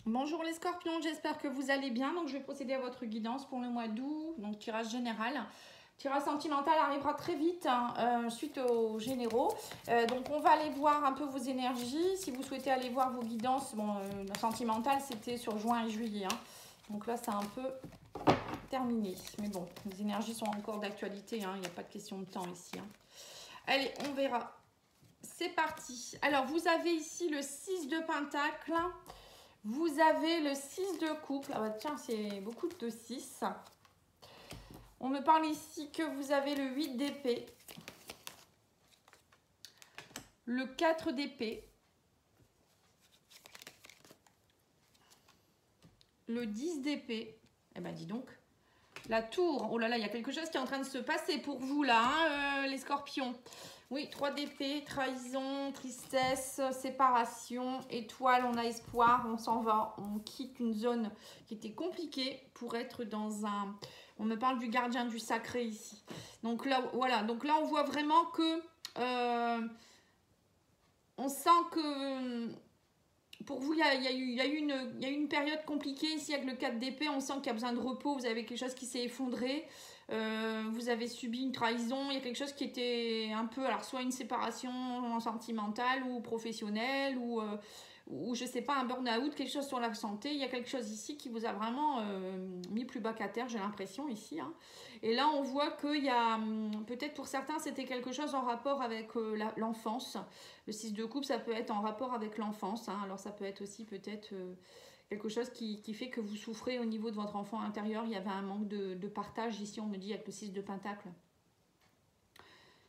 Bonjour les scorpions, j'espère que vous allez bien. Donc je vais procéder à votre guidance pour le mois d'août. Donc tirage général. Tirage sentimental arrivera très vite suite aux généraux. Donc on va aller voir un peu vos énergies. Si vous souhaitez aller voir vos guidances, bon, sentimentales c'était sur juin et juillet. Donc là c'est un peu terminé. Mais bon, les énergies sont encore d'actualité. Il n'y a pas de question de temps ici. Allez, on verra. C'est parti. Alors vous avez ici le 6 de Pentacle. Vous avez le 6 de couple. Ah bah tiens, c'est beaucoup de 6. On me parle ici que vous avez le 8 d'épée. Le 4 d'épée. Le 10 d'épée. Eh ben dis donc. La tour. Oh là là, il y a quelque chose qui est en train de se passer pour vous là, les scorpions. Oui, 3 d'épée, trahison, tristesse, séparation, étoile, on a espoir, on s'en va, on quitte une zone qui était compliquée pour être dans un... On me parle du gardien du sacré ici. Donc là, voilà, donc là on voit vraiment que... on sent que... Pour vous, il y a eu une période compliquée ici avec le 4 d'épée. On sent qu'il y a besoin de repos. Vous avez quelque chose qui s'est effondré. Vous avez subi une trahison. Il y a quelque chose qui était un peu... Alors, soit une séparation sentimentale ou professionnelle ou je sais pas, un burn-out, quelque chose sur la santé. Il y a quelque chose ici qui vous a vraiment mis plus bas qu'à terre, j'ai l'impression ici. Et là, on voit qu'il y a... Peut-être pour certains, c'était quelque chose en rapport avec l'enfance. Le 6 de coupe, ça peut être en rapport avec l'enfance. Alors ça peut être aussi peut-être quelque chose qui fait que vous souffrez au niveau de votre enfant intérieur. Il y avait un manque de partage ici, on me dit, avec le 6 de pentacle.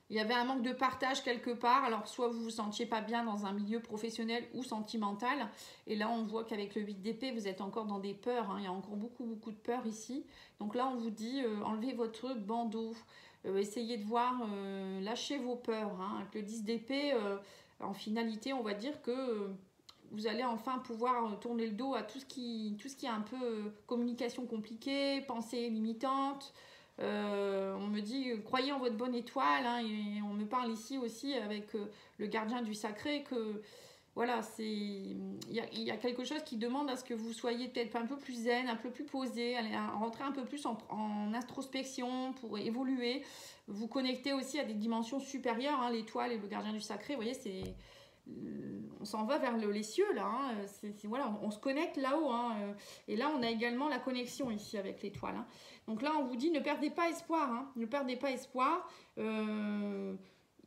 Il y avait un manque de partage quelque part. Alors soit vous vous sentiez pas bien dans un milieu professionnel ou sentimental. Et là, on voit qu'avec le 8 d'épée, vous êtes encore dans des peurs. Il y a encore beaucoup de peurs ici. Donc là, on vous dit, enlevez votre bandeau. Essayez de voir, lâchez vos peurs. Avec le 10 d'épée... en finalité, on va dire que vous allez enfin pouvoir tourner le dos à tout ce qui est un peu communication compliquée, pensée limitante. On me dit, croyez en votre bonne étoile. Et on me parle ici aussi avec le gardien du sacré que voilà, il y a quelque chose qui demande à ce que vous soyez peut-être un peu plus zen, un peu plus posé, rentrer un peu plus en introspection pour évoluer, vous connecter aussi à des dimensions supérieures, l'étoile et le gardien du sacré, vous voyez, on s'en va vers les cieux là, voilà, on se connecte là-haut, et là on a également la connexion ici avec l'étoile. Donc là on vous dit ne perdez pas espoir, ne perdez pas espoir.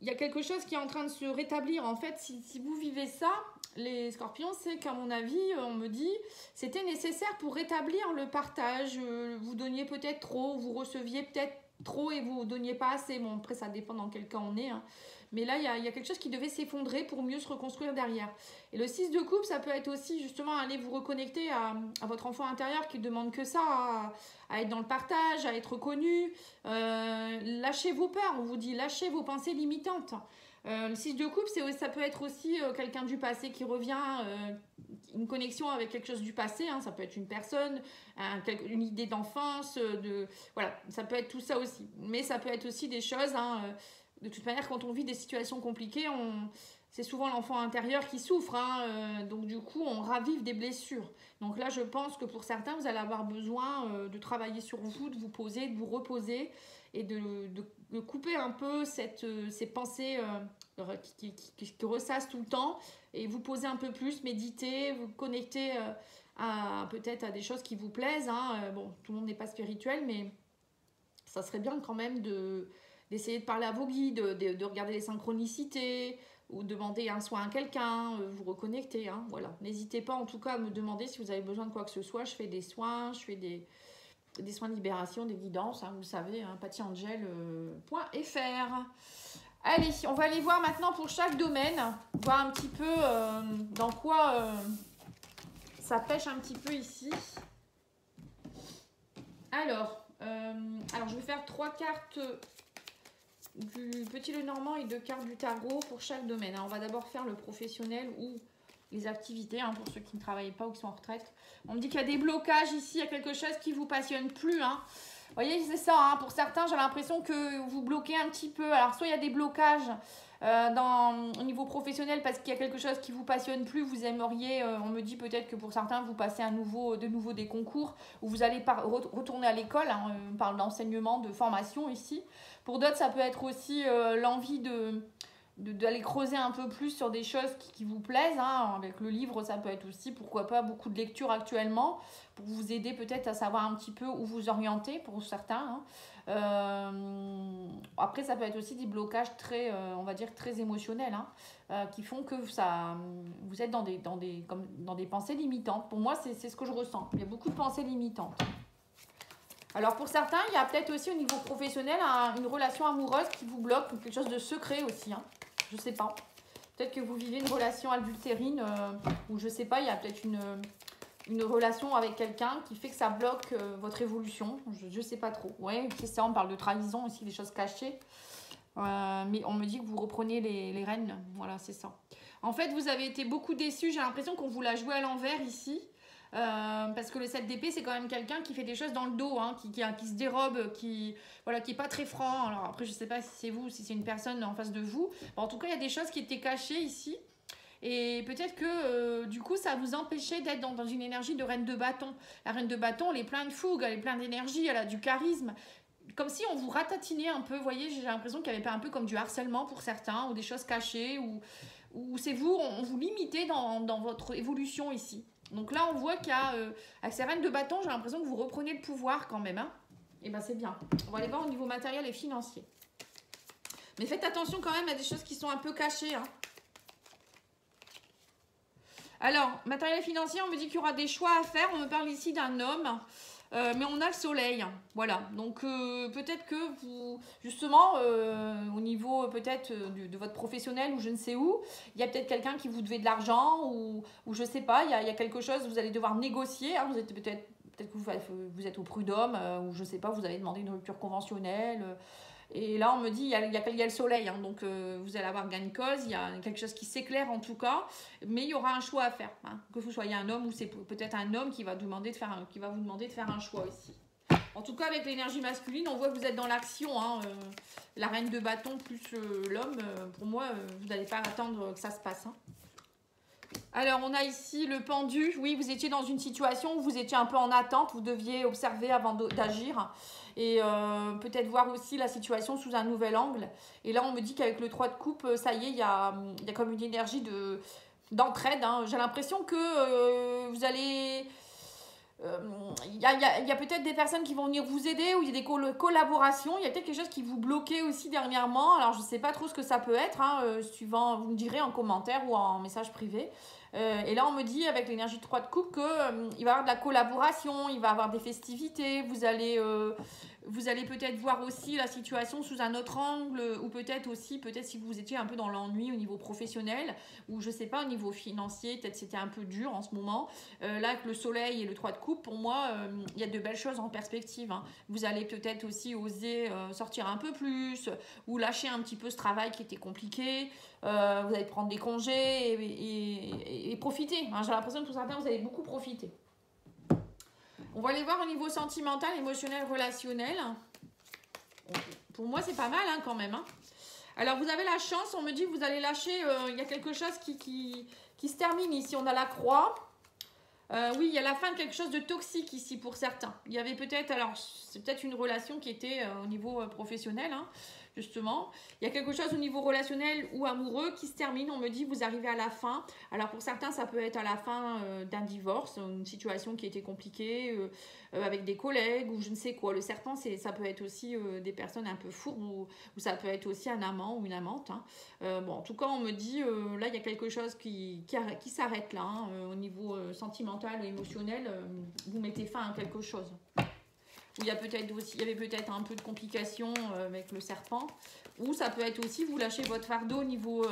Il y a quelque chose qui est en train de se rétablir. En fait, si vous vivez ça, les scorpions, c'est qu'à mon avis, on me dit, c'était nécessaire pour rétablir le partage. Vous donniez peut-être trop, vous receviez peut-être trop et vous ne donniez pas assez. Bon, après, ça dépend dans quel cas on est. Mais là, il y a quelque chose qui devait s'effondrer pour mieux se reconstruire derrière. Et le 6 de coupe, ça peut être aussi justement aller vous reconnecter à votre enfant intérieur qui ne demande que ça, à être dans le partage, à être reconnu. Lâchez vos peurs, on vous dit, lâchez vos pensées limitantes. Le 6 de coupe, ça peut être aussi quelqu'un du passé qui revient, une connexion avec quelque chose du passé. Ça peut être une personne, une idée d'enfance, voilà, ça peut être tout ça aussi. Mais ça peut être aussi des choses... de toute manière, quand on vit des situations compliquées, c'est souvent l'enfant intérieur qui souffre. Donc du coup, on ravive des blessures. Donc là, je pense que pour certains, vous allez avoir besoin de travailler sur vous, de vous poser, de vous reposer et de couper un peu ces pensées qui ressassent tout le temps et vous poser un peu plus, méditer, vous connecter peut-être à des choses qui vous plaisent. Bon, tout le monde n'est pas spirituel, mais ça serait bien quand même d'essayer de parler à vos guides, de regarder les synchronicités ou demander un soin à quelqu'un, vous reconnecter. Voilà. N'hésitez pas en tout cas à me demander si vous avez besoin de quoi que ce soit. Je fais des soins, je fais des soins de libération, des guidances, vous savez, pattyangel.fr. Allez, on va aller voir maintenant pour chaque domaine, voir un petit peu dans quoi ça pêche un petit peu ici. Alors, je vais faire 3 cartes du Petit Lenormand et 2 cartes du tarot pour chaque domaine. On va d'abord faire le professionnel ou les activités, pour ceux qui ne travaillent pas ou qui sont en retraite. On me dit qu'il y a des blocages ici, il y a quelque chose qui ne vous passionne plus. Vous voyez, c'est ça. Pour certains, j'ai l'impression que vous bloquez un petit peu. Alors, soit il y a des blocages Au niveau professionnel, parce qu'il y a quelque chose qui vous passionne plus, vous aimeriez, on me dit peut-être que pour certains, vous passez de nouveau des concours, où vous allez retourner à l'école, hein, on parle d'enseignement, de formation ici. Pour d'autres, ça peut être aussi l'envie d'aller creuser un peu plus sur des choses qui vous plaisent, hein. Avec le livre, ça peut être aussi, pourquoi pas, beaucoup de lectures actuellement pour vous aider peut-être à savoir un petit peu où vous orienter pour certains, hein. Après, ça peut être aussi des blocages très, on va dire, très émotionnels, hein, qui font que vous êtes dans des pensées limitantes. Pour moi, c'est ce que je ressens. Il y a beaucoup de pensées limitantes. Alors pour certains, il y a peut-être aussi au niveau professionnel une relation amoureuse qui vous bloque, quelque chose de secret aussi, hein. Je sais pas. Peut-être que vous vivez une relation adultérine ou je sais pas, il y a peut-être une relation avec quelqu'un qui fait que ça bloque votre évolution. Je sais pas trop. Ouais, c'est ça, on parle de trahison aussi, des choses cachées. Mais on me dit que vous reprenez les rênes. Voilà, c'est ça. En fait, vous avez été beaucoup déçus. J'ai l'impression qu'on vous l'a joué à l'envers ici. Parce que le 7 d'épée, c'est quand même quelqu'un qui fait des choses dans le dos, hein, qui se dérobe, qui est pas très franc. Alors après, je sais pas si c'est vous, si c'est une personne en face de vous. Bon, en tout cas, il y a des choses qui étaient cachées ici. Et peut-être que du coup, ça vous empêchait d'être dans une énergie de reine de bâton. La reine de bâton, elle est pleine de fougue, elle est pleine d'énergie, elle a du charisme. Comme si on vous ratatinait un peu, vous voyez, j'ai l'impression qu'il y avait pas un peu comme du harcèlement pour certains, ou des choses cachées, ou c'est vous, on vous limitait dans votre évolution ici. Donc là, on voit qu'il y a, avec ces reines de bâton, j'ai l'impression que vous reprenez le pouvoir quand même, hein. Et ben c'est bien. On va aller voir au niveau matériel et financier. Mais faites attention quand même à des choses qui sont un peu cachées, hein. Alors, matériel et financier, on me dit qu'il y aura des choix à faire. On me parle ici d'un homme. Mais on a le soleil, voilà. Donc peut-être que vous, justement, au niveau peut-être de votre professionnel ou je ne sais où, il y a peut-être quelqu'un qui vous devait de l'argent ou je ne sais pas, il y a quelque chose, vous allez devoir négocier, hein, vous êtes peut-être que vous êtes au prud'homme ou je ne sais pas, vous avez demandé une rupture conventionnelle. Et là, on me dit, il y a le soleil, hein, donc vous allez avoir gain de cause, il y a quelque chose qui s'éclaire en tout cas, mais il y aura un choix à faire, hein, que vous soyez un homme ou c'est peut-être un homme qui va vous demander de faire un choix aussi. En tout cas, avec l'énergie masculine, on voit que vous êtes dans l'action, hein, la reine de bâton plus l'homme, pour moi, vous n'allez pas attendre que ça se passe, hein. Alors, on a ici le pendu. Oui, vous étiez dans une situation où vous étiez un peu en attente. Vous deviez observer avant d'agir. Et peut-être voir aussi la situation sous un nouvel angle. Et là, on me dit qu'avec le 3 de coupe, ça y est, il y a comme une énergie d'entraide, hein. J'ai l'impression que vous allez... Il y a peut-être des personnes qui vont venir vous aider ou il y a des collaborations. Il y a peut-être quelque chose qui vous bloquait aussi dernièrement. Alors, je ne sais pas trop ce que ça peut être, hein, suivant, vous me direz en commentaire ou en message privé. Et là, on me dit, avec l'énergie de 3 de coupe, qu'il va y avoir de la collaboration, il va y avoir des festivités, vous allez peut-être voir aussi la situation sous un autre angle, ou peut-être si vous étiez un peu dans l'ennui au niveau professionnel, ou je sais pas, au niveau financier, peut-être c'était un peu dur en ce moment. Là, avec le soleil et le 3 de coupe, pour moi, il y a de belles choses en perspective, hein. Vous allez peut-être aussi oser sortir un peu plus, ou lâcher un petit peu ce travail qui était compliqué. Vous allez prendre des congés et profiter, hein. J'ai l'impression que pour certains, vous allez beaucoup profiter. On va aller voir au niveau sentimental, émotionnel, relationnel. Pour moi, c'est pas mal, hein, quand même, hein. Alors, vous avez la chance, on me dit que vous allez lâcher, il y a quelque chose qui se termine ici. On a la croix. Oui, il y a la fin de quelque chose de toxique ici pour certains. Il y avait peut-être, alors c'est peut-être une relation qui était au niveau professionnel, hein, justement. Il y a quelque chose au niveau relationnel ou amoureux qui se termine. On me dit vous arrivez à la fin. Alors pour certains, ça peut être à la fin d'un divorce, une situation qui était compliquée avec des collègues ou je ne sais quoi. Le serpent, ça peut être aussi des personnes un peu fourbes ou ça peut être aussi un amant ou une amante, hein. Bon, en tout cas, on me dit là, il y a quelque chose qui s'arrête là, hein, au niveau sentimental et émotionnel. Vous mettez fin à quelque chose. Il y avait peut-être un peu de complications avec le serpent. Ou ça peut être aussi, vous lâchez votre fardeau au niveau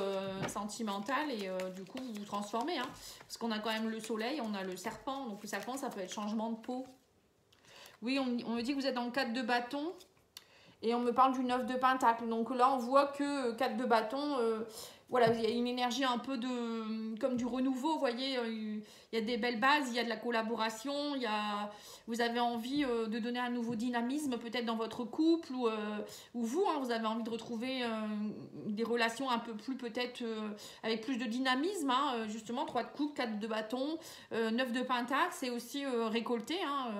sentimental et du coup, vous vous transformez, hein. Parce qu'on a quand même le soleil, on a le serpent. Donc le serpent, ça peut être changement de peau. Oui, on me dit que vous êtes dans le 4 de bâton. Et on me parle du 9 de pentacle. Donc là, on voit que 4 de bâton, voilà, il y a une énergie un peu comme du renouveau, vous voyez. Il il y a des belles bases, il y a de la collaboration, vous avez envie de donner un nouveau dynamisme peut-être dans votre couple ou vous, hein, vous avez envie de retrouver des relations un peu plus peut-être avec plus de dynamisme, hein, justement 3 de coupe, 4 de bâton, 9 de pentacle, c'est aussi récolter. Hein,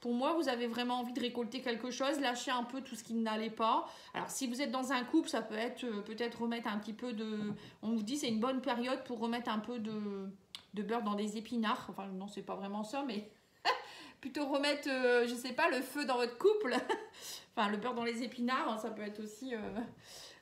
pour moi, vous avez vraiment envie de récolter quelque chose, lâcher un peu tout ce qui n'allait pas. Alors, si vous êtes dans un couple, ça peut être peut-être remettre un petit peu de... On vous dit c'est une bonne période pour remettre un peu de beurre dans des épinards. Enfin, non, c'est pas vraiment ça, mais plutôt remettre, je sais pas, le feu dans votre couple. Enfin, le beurre dans les épinards, hein, ça peut être aussi...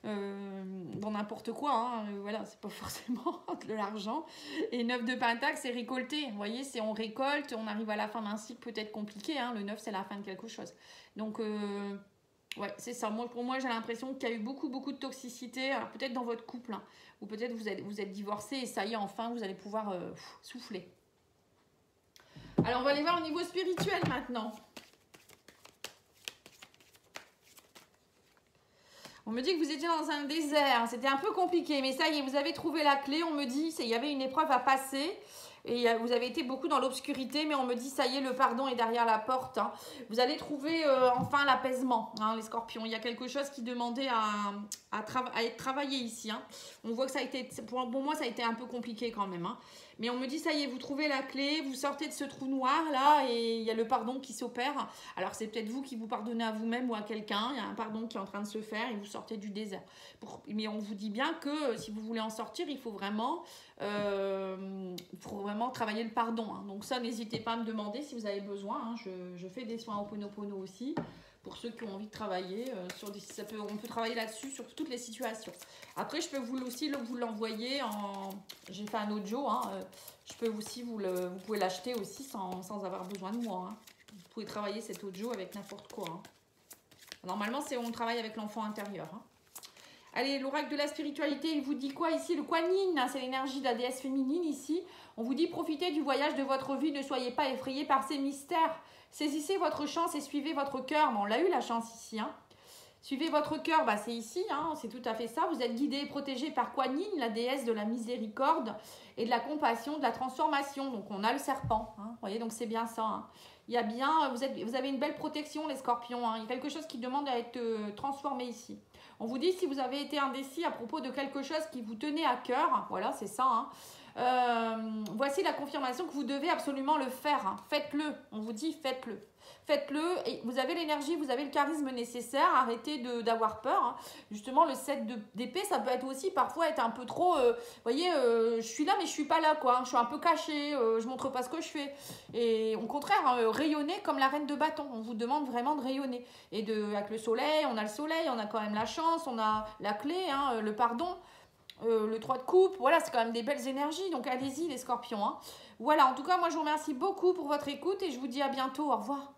dans n'importe quoi, hein. Voilà, c'est pas forcément de l'argent. Et 9 de pentacle, c'est récolter. Vous voyez, c'est on récolte, on arrive à la fin d'un cycle peut-être compliqué. Hein. Le 9, c'est la fin de quelque chose. Donc, ouais, c'est ça. Moi, pour moi, j'ai l'impression qu'il y a eu beaucoup de toxicité. Alors, peut-être dans votre couple, hein, ou peut-être vous êtes divorcé et ça y est, enfin, vous allez pouvoir souffler. Alors, on va aller voir au niveau spirituel maintenant. On me dit que vous étiez dans un désert, c'était un peu compliqué, mais ça y est, vous avez trouvé la clé. On me dit qu'il y avait une épreuve à passer et vous avez été beaucoup dans l'obscurité, mais on me dit ça y est, le pardon est derrière la porte. Hein. Vous allez trouver enfin l'apaisement, hein, les scorpions. Il y a quelque chose qui demandait à être travaillé ici. Hein. On voit que ça a été, pour moi, ça a été un peu compliqué quand même. Hein. Mais on me dit, ça y est, vous trouvez la clé, vous sortez de ce trou noir là et il y a le pardon qui s'opère. Alors c'est peut-être vous qui vous pardonnez à vous-même ou à quelqu'un, il y a un pardon qui est en train de se faire et vous sortez du désert. Mais on vous dit bien que si vous voulez en sortir, il faut vraiment travailler le pardon. Hein. Donc ça, n'hésitez pas à me demander si vous avez besoin. Hein. Je fais des soins Ho'oponopono aussi. Pour ceux qui ont envie de travailler, on peut travailler là-dessus sur toutes les situations. Après, je peux vous l'envoyer en... J'ai fait un audio, hein, je peux aussi vous pouvez l'acheter aussi sans avoir besoin de moi. Hein. Vous pouvez travailler cet audio avec n'importe quoi. Hein. Normalement, on travaille avec l'enfant intérieur. Hein. Allez, l'oracle de la spiritualité, il vous dit quoi ici? Le Kuan Yin, hein, c'est l'énergie de la déesse féminine ici. On vous dit, profitez du voyage de votre vie, ne soyez pas effrayés par ces mystères. Saisissez votre chance et suivez votre cœur. Bon, on l'a eu la chance ici. Hein. Suivez votre cœur, bah, c'est ici, hein, c'est tout à fait ça. Vous êtes guidé et protégé par Kuan Yin, la déesse de la miséricorde et de la compassion, de la transformation. Donc, on a le serpent. Hein, vous voyez, donc c'est bien ça. Hein. Il y a bien, vous avez une belle protection, les scorpions. Hein. Il y a quelque chose qui demande à être transformé ici. On vous dit, si vous avez été indécis à propos de quelque chose qui vous tenait à cœur, voilà, c'est ça, hein. Voici la confirmation que vous devez absolument le faire. Hein. Faites-le. On vous dit, faites-le. Faites-le. Et vous avez l'énergie, vous avez le charisme nécessaire. Arrêtez d'avoir peur. Hein. Justement, le 7 d'épée, ça peut être aussi parfois être un peu trop... vous voyez, je suis là, mais je suis pas là, quoi. Je suis un peu cachée. Je montre pas ce que je fais. Et au contraire, rayonnez comme la reine de bâton. On vous demande vraiment de rayonner. Et avec le soleil, on a le soleil, on a quand même la chance, on a la clé, hein, le pardon. Le 3 de coupe, voilà, c'est quand même des belles énergies, donc allez-y les scorpions. Hein. Voilà, en tout cas, moi je vous remercie beaucoup pour votre écoute et je vous dis à bientôt, au revoir.